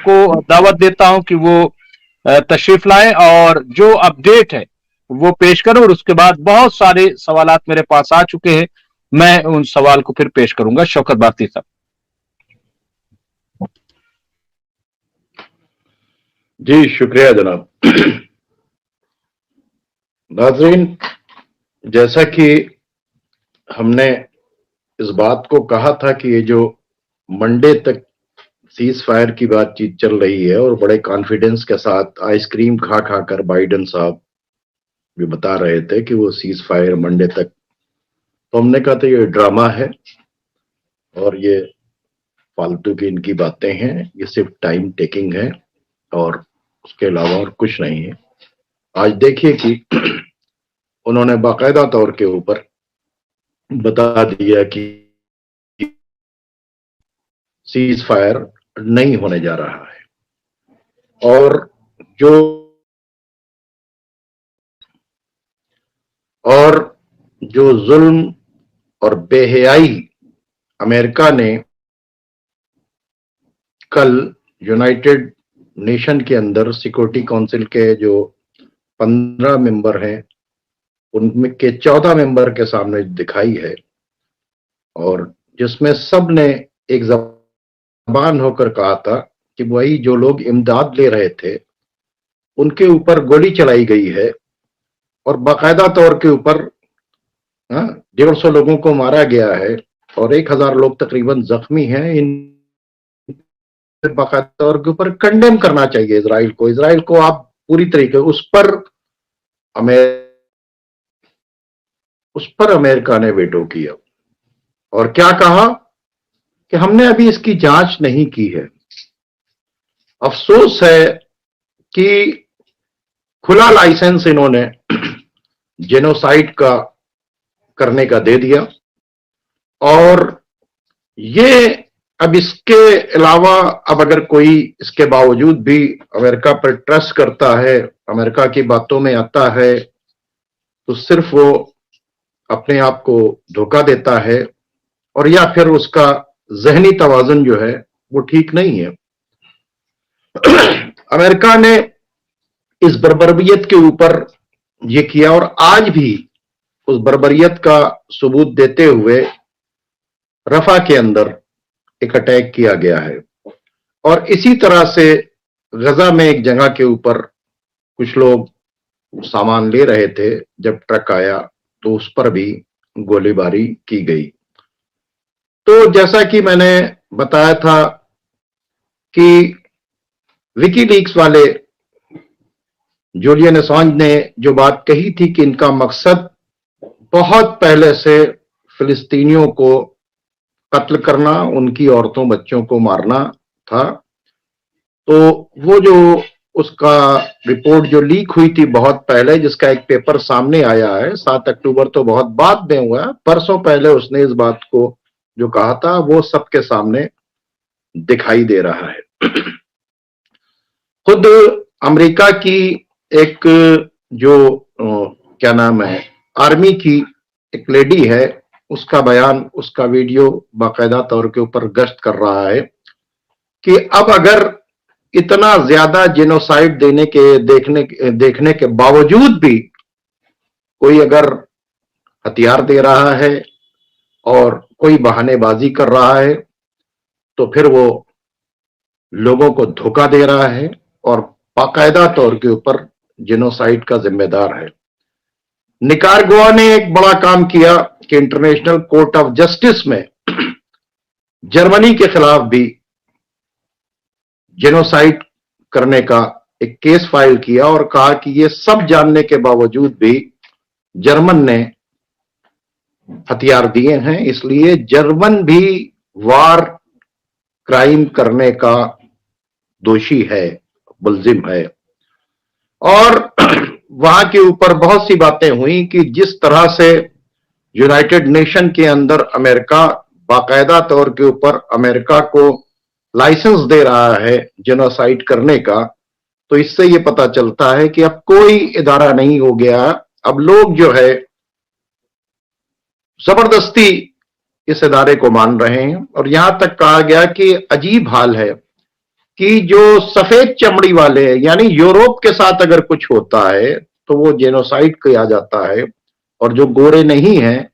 को दावत देता हूं कि वो तशरीफ लाएं और जो अपडेट है वो पेश करें, और उसके बाद बहुत सारे सवालात मेरे पास आ चुके हैं, मैं उन सवाल को फिर पेश करूंगा। शौकत भारती साहब। जी शुक्रिया जनाब। नाज़रीन, जैसा कि हमने इस बात को कहा था कि ये जो मंडे तक सीज फायर की बातचीत चल रही है और बड़े कॉन्फिडेंस के साथ आइसक्रीम खा खा कर बाइडेन साहब भी बता रहे थे कि वो सीज फायर मंडे तक, तो हमने कहा था ये ड्रामा है और ये फालतू की इनकी बातें हैं, ये सिर्फ टाइम टेकिंग है और उसके अलावा और कुछ नहीं है। आज देखिए कि उन्होंने बाकायदा तौर के ऊपर बता दिया कि सीज फायर नहीं होने जा रहा है और जो जुल्म और बेहयाई अमेरिका ने कल यूनाइटेड नेशन के अंदर सिक्योरिटी काउंसिल के जो 15 मेंबर हैं उनमें के 14 मेंबर के सामने दिखाई है, और जिसमें सब ने एक जबान होकर कहा था कि वही जो लोग इमदाद ले रहे थे उनके ऊपर गोली चलाई गई है और बाकायदा तौर के ऊपर 150 लोगों को मारा गया है और 1000 लोग तकरीबन जख्मी हैं। इन बाकायदा तौर के ऊपर कंडेम करना चाहिए इसराइल को आप पूरी तरीके उस पर अमेरिका ने वेटो किया और क्या कहा कि हमने अभी इसकी जांच नहीं की है। अफसोस है कि खुला लाइसेंस इन्होंने जेनोसाइड का करने का दे दिया, और ये अब इसके अलावा अब अगर कोई इसके बावजूद भी अमेरिका पर ट्रस्ट करता है, अमेरिका की बातों में आता है, तो सिर्फ वो अपने आप को धोखा देता है और या फिर उसका जहनी तवाज़ुन जो है वो ठीक नहीं है। अमेरिका ने इस बर्बरियत के ऊपर ये किया और आज भी उस बर्बरियत का सबूत देते हुए रफा के अंदर एक अटैक किया गया है, और इसी तरह से गजा में एक जगह के ऊपर कुछ लोग सामान ले रहे थे, जब ट्रक आया तो उस पर भी गोलीबारी की गई। तो जैसा कि मैंने बताया था कि विकीलीक्स वाले जूलियन असांज ने जो बात कही थी कि इनका मकसद बहुत पहले से फिलिस्तीनियों को कत्ल करना, उनकी औरतों बच्चों को मारना था, तो वो जो उसका रिपोर्ट जो लीक हुई थी बहुत पहले, जिसका एक पेपर सामने आया है 7 अक्टूबर, तो बहुत बाद में हुआ, परसों पहले उसने इस बात को जो कहा था वो सबके सामने दिखाई दे रहा है। खुद अमेरिका की एक जो क्या नाम है आर्मी की एक लेडी है, उसका बयान, उसका वीडियो बाकायदा तौर के ऊपर गश्त कर रहा है कि अब अगर इतना ज्यादा जेनोसाइड देखने के बावजूद भी कोई अगर हथियार दे रहा है और कोई बहानेबाजी कर रहा है तो फिर वो लोगों को धोखा दे रहा है और बाकायदा तौर के ऊपर जेनोसाइड का जिम्मेदार है। निकारागुआ ने एक बड़ा काम किया कि इंटरनेशनल कोर्ट ऑफ जस्टिस में जर्मनी के खिलाफ भी जेनोसाइड करने का एक केस फाइल किया और कहा कि ये सब जानने के बावजूद भी जर्मन ने हथियार दिए हैं, इसलिए जर्मन भी वार क्राइम करने का दोषी है, मुल्जिम है। और वहां के ऊपर बहुत सी बातें हुई कि जिस तरह से यूनाइटेड नेशन के अंदर अमेरिका बाकायदा तौर के ऊपर अमेरिका को लाइसेंस दे रहा है जेनोसाइड करने का, तो इससे ये पता चलता है कि अब कोई इदारा नहीं हो गया, अब लोग जो है जबरदस्ती इस इदारे को मान रहे हैं। और यहां तक कहा गया कि अजीब हाल है कि जो सफेद चमड़ी वाले हैं, यानी यूरोप के साथ अगर कुछ होता है तो वो जेनोसाइड किया जाता है, और जो गोरे नहीं हैं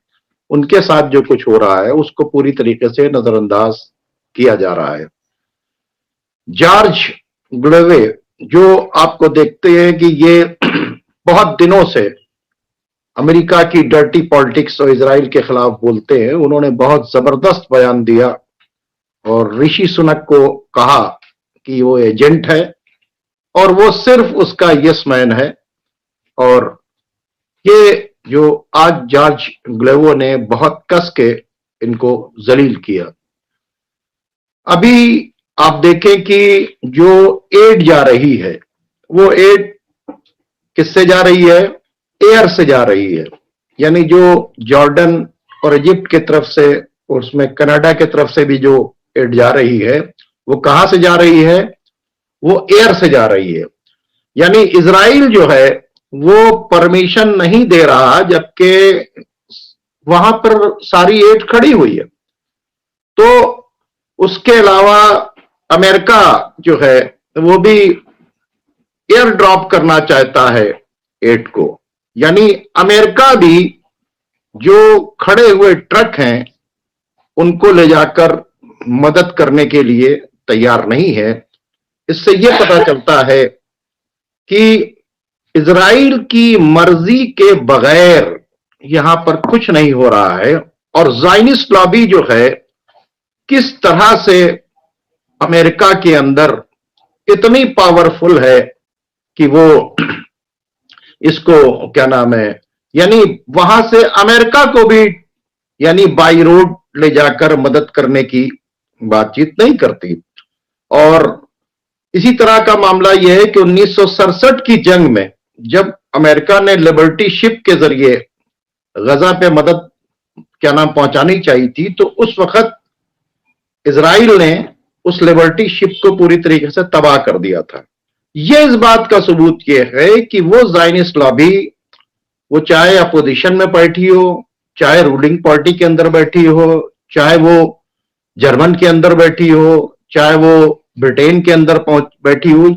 उनके साथ जो कुछ हो रहा है उसको पूरी तरीके से नजरअंदाज किया जा रहा है। जॉर्ज ग्लोवे, जो आपको देखते हैं कि ये बहुत दिनों से अमेरिका की डर्टी पॉलिटिक्स और इजराइल के खिलाफ बोलते हैं, उन्होंने बहुत जबरदस्त बयान दिया और ऋषि सुनक को कहा कि वो एजेंट है और वो सिर्फ उसका यस मैन है। और ये जो आज जॉर्ज ग्लेवो ने बहुत कस के इनको जलील किया। अभी आप देखें कि जो एड जा रही है वो एड किससे जा रही है? एयर से जा रही है, यानी जो जॉर्डन और इजिप्ट की तरफ से, उसमें कनाडा की तरफ से भी जो एड जा रही है वो कहां से जा रही है? वो एयर से जा रही है। यानी इजराइल जो है वो परमिशन नहीं दे रहा, जबकि वहां पर सारी एड खड़ी हुई है। तो उसके अलावा अमेरिका जो है वो भी एयर ड्रॉप करना चाहता है एड को, यानी अमेरिका भी जो खड़े हुए ट्रक हैं उनको ले जाकर मदद करने के लिए तैयार नहीं है। इससे यह पता चलता है कि इजराइल की मर्जी के बगैर यहां पर कुछ नहीं हो रहा है, और ज़ायनिस्ट लॉबी जो है किस तरह से अमेरिका के अंदर इतनी पावरफुल है कि वो इसको क्या नाम है, यानी वहां से अमेरिका को भी यानी बाई रोड ले जाकर मदद करने की बातचीत नहीं करती। और इसी तरह का मामला यह है कि 1967 की जंग में जब अमेरिका ने लिबर्टी शिप के जरिए गजा पे मदद क्या नाम पहुंचानी चाहिए थी, तो उस वक्त इजराइल ने उस लिबर्टी शिप को पूरी तरीके से तबाह कर दिया था। यह इस बात का सबूत यह है कि वो ज़ायनिस्ट लॉबी, वो चाहे अपोजिशन में बैठी हो, चाहे रूलिंग पार्टी के अंदर बैठी हो, चाहे वो जर्मन के अंदर बैठी हो, चाहे वो ब्रिटेन के अंदर बैठी हो,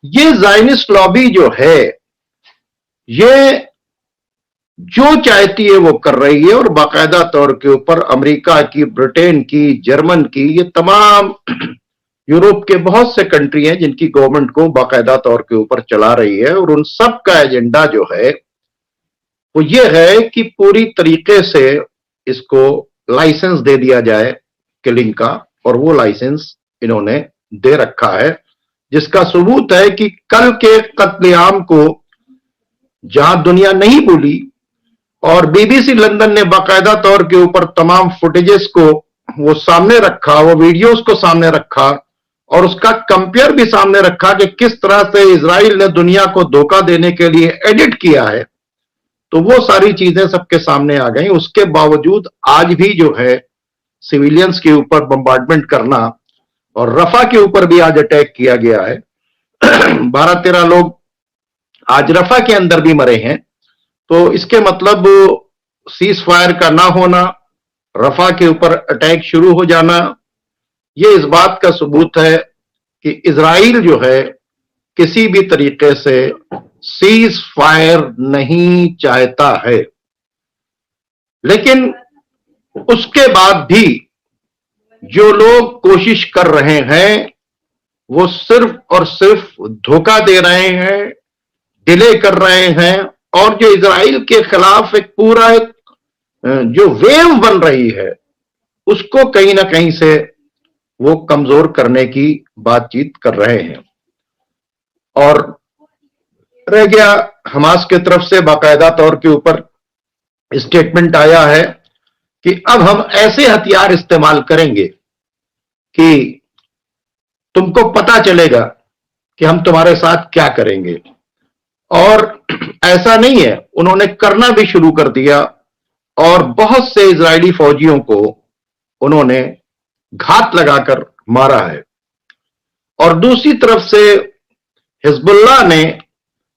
ये ज़ायनिस्ट लॉबी जो है ये जो चाहती है वो कर रही है। और बाकायदा तौर के ऊपर अमेरिका की, ब्रिटेन की, जर्मन की, ये तमाम यूरोप के बहुत से कंट्री हैं जिनकी गवर्नमेंट को बाकायदा तौर के ऊपर चला रही है, और उन सब का एजेंडा जो है वो ये है कि पूरी तरीके से इसको लाइसेंस दे दिया जाए किलिंग का, और वो लाइसेंस इन्होंने दे रखा है, जिसका सबूत है कि कल के कत्लेआम को जहां दुनिया नहीं भूली, और बीबीसी लंदन ने बाकायदा तौर के ऊपर तमाम फुटेजेस को वो सामने रखा, वो वीडियोस को सामने रखा, और उसका कंपेयर भी सामने रखा कि किस तरह से इजराइल ने दुनिया को धोखा देने के लिए एडिट किया है, तो वो सारी चीजें सबके सामने आ गई। उसके बावजूद आज भी जो है सिविलियंस के ऊपर बम्बार्डमेंट करना, और रफा के ऊपर भी आज अटैक किया गया है 12-13 लोग आज रफा के अंदर भी मरे हैं। तो इसके मतलब सीज फायर का ना होना, रफा के ऊपर अटैक शुरू हो जाना, ये इस बात का सबूत है कि इजराइल जो है किसी भी तरीके से सीज फायर नहीं चाहता है। लेकिन उसके बाद भी जो लोग कोशिश कर रहे हैं वो सिर्फ और सिर्फ धोखा दे रहे हैं, डिले कर रहे हैं, और जो इजराइल के खिलाफ एक पूरा जो वेव बन रही है उसको कहीं ना कहीं से वो कमजोर करने की बातचीत कर रहे हैं। और रह गया हमास की तरफ से बाकायदा तौर के ऊपर स्टेटमेंट आया है कि अब हम ऐसे हथियार इस्तेमाल करेंगे कि तुमको पता चलेगा कि हम तुम्हारे साथ क्या करेंगे। और ऐसा नहीं है, उन्होंने करना भी शुरू कर दिया, और बहुत से इजरायली फौजियों को उन्होंने घात लगाकर मारा है। और दूसरी तरफ से हिजबुल्लाह ने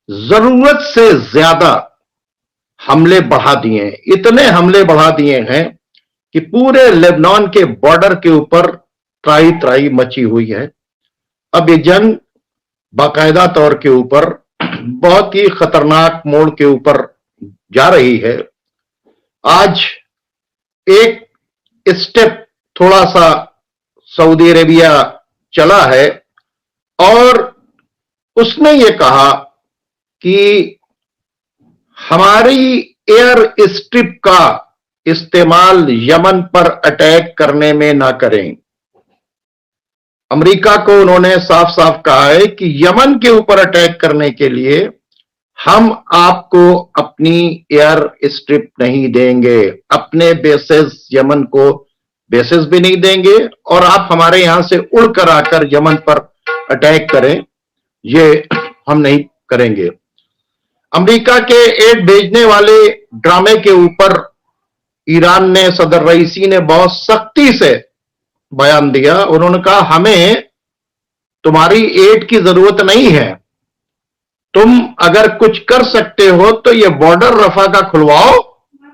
जरूरत से ज्यादा हमले बढ़ा दिए हैं, इतने हमले बढ़ा दिए हैं कि पूरे लेबनान के बॉर्डर के ऊपर त्राही त्राही मची हुई है। अब ये जंग बाकायदा तौर के ऊपर बहुत ही खतरनाक मोड़ के ऊपर जा रही है। आज एक स्टेप थोड़ा सा सऊदी अरेबिया चला है और उसने ये कहा कि हमारी एयर स्ट्रिप का इस्तेमाल यमन पर अटैक करने में ना करें। अमेरिका को उन्होंने साफ साफ कहा है कि यमन के ऊपर अटैक करने के लिए हम आपको अपनी एयर स्ट्रिप नहीं देंगे, अपने बेसेस यमन को बेसेस भी नहीं देंगे, और आप हमारे यहां से उड़कर आकर यमन पर अटैक करें, ये हम नहीं करेंगे। अमेरिका के एड भेजने वाले ड्रामे के ऊपर ईरान ने, सदर रईसी ने बहुत सख्ती से बयान दिया। उन्होंने कहा हमें तुम्हारी एड की जरूरत नहीं है, तुम अगर कुछ कर सकते हो तो ये बॉर्डर रफा का खुलवाओ,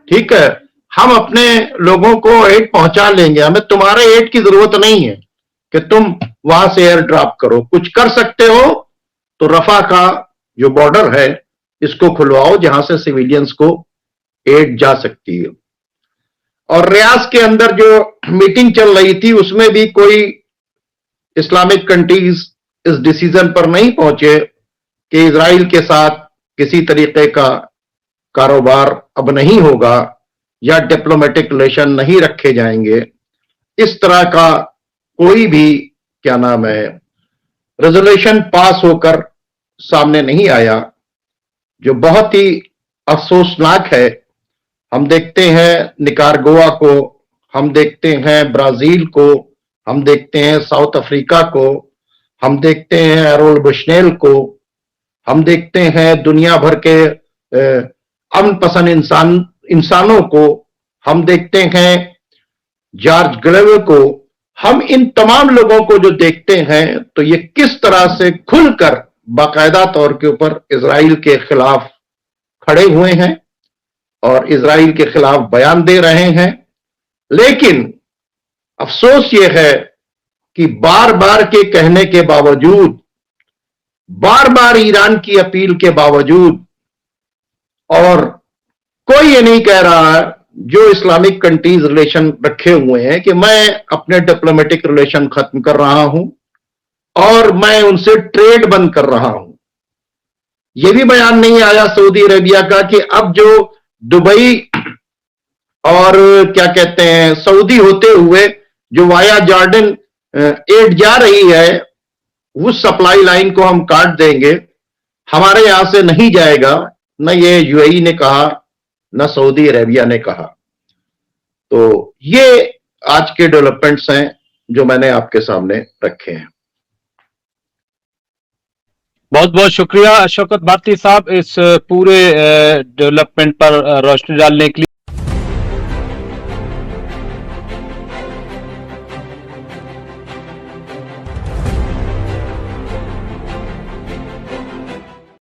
ठीक है, हम अपने लोगों को एड पहुंचा लेंगे, हमें तुम्हारे एड की जरूरत नहीं है कि तुम वहां से एयर ड्रॉप करो। कुछ कर सकते हो तो रफा का जो बॉर्डर है इसको खुलवाओ, जहां से सिविलियंस को एड जा सकती है। और रियाज के अंदर जो मीटिंग चल रही थी उसमें भी कोई इस्लामिक कंट्रीज इस डिसीजन पर नहीं पहुंचे कि इजराइल के साथ किसी तरीके का कारोबार अब नहीं होगा या डिप्लोमेटिक रिलेशन नहीं रखे जाएंगे। इस तरह का कोई भी क्या नाम है रेजोल्यूशन पास होकर सामने नहीं आया, जो बहुत ही अफसोसनाक है। हम देखते हैं निकारागुआ को, हम देखते हैं ब्राजील को, हम देखते हैं साउथ अफ्रीका को, हम देखते हैं एरोल बुशनेल को, हम देखते हैं दुनिया भर के अमन पसंद इंसानों को, हम देखते हैं जॉर्ज ग्लेवे को। हम इन तमाम लोगों को जो देखते हैं तो ये किस तरह से खुलकर बाकायदा तौर के ऊपर इजराइल के खिलाफ खड़े हुए हैं और इजराइल के खिलाफ बयान दे रहे हैं। लेकिन अफसोस ये है कि बार बार के कहने के बावजूद, बार बार ईरान की अपील के बावजूद, और कोई ये नहीं कह रहा है जो इस्लामिक कंट्रीज रिलेशन रखे हुए हैं कि मैं अपने डिप्लोमेटिक रिलेशन खत्म कर रहा हूं और मैं उनसे ट्रेड बंद कर रहा हूं। यह भी बयान नहीं आया सऊदी अरेबिया का कि अब जो दुबई और क्या कहते हैं सऊदी होते हुए जो वाया जॉर्डन एड जा रही है, उस सप्लाई लाइन को हम काट देंगे, हमारे यहां से नहीं जाएगा। न ये यूएई ने कहा, न सऊदी अरेबिया ने कहा। तो ये आज के डेवलपमेंट्स हैं जो मैंने आपके सामने रखे हैं। बहुत बहुत शुक्रिया शौकत भारती साहब इस पूरे डेवलपमेंट पर रोशनी डालने के लिए।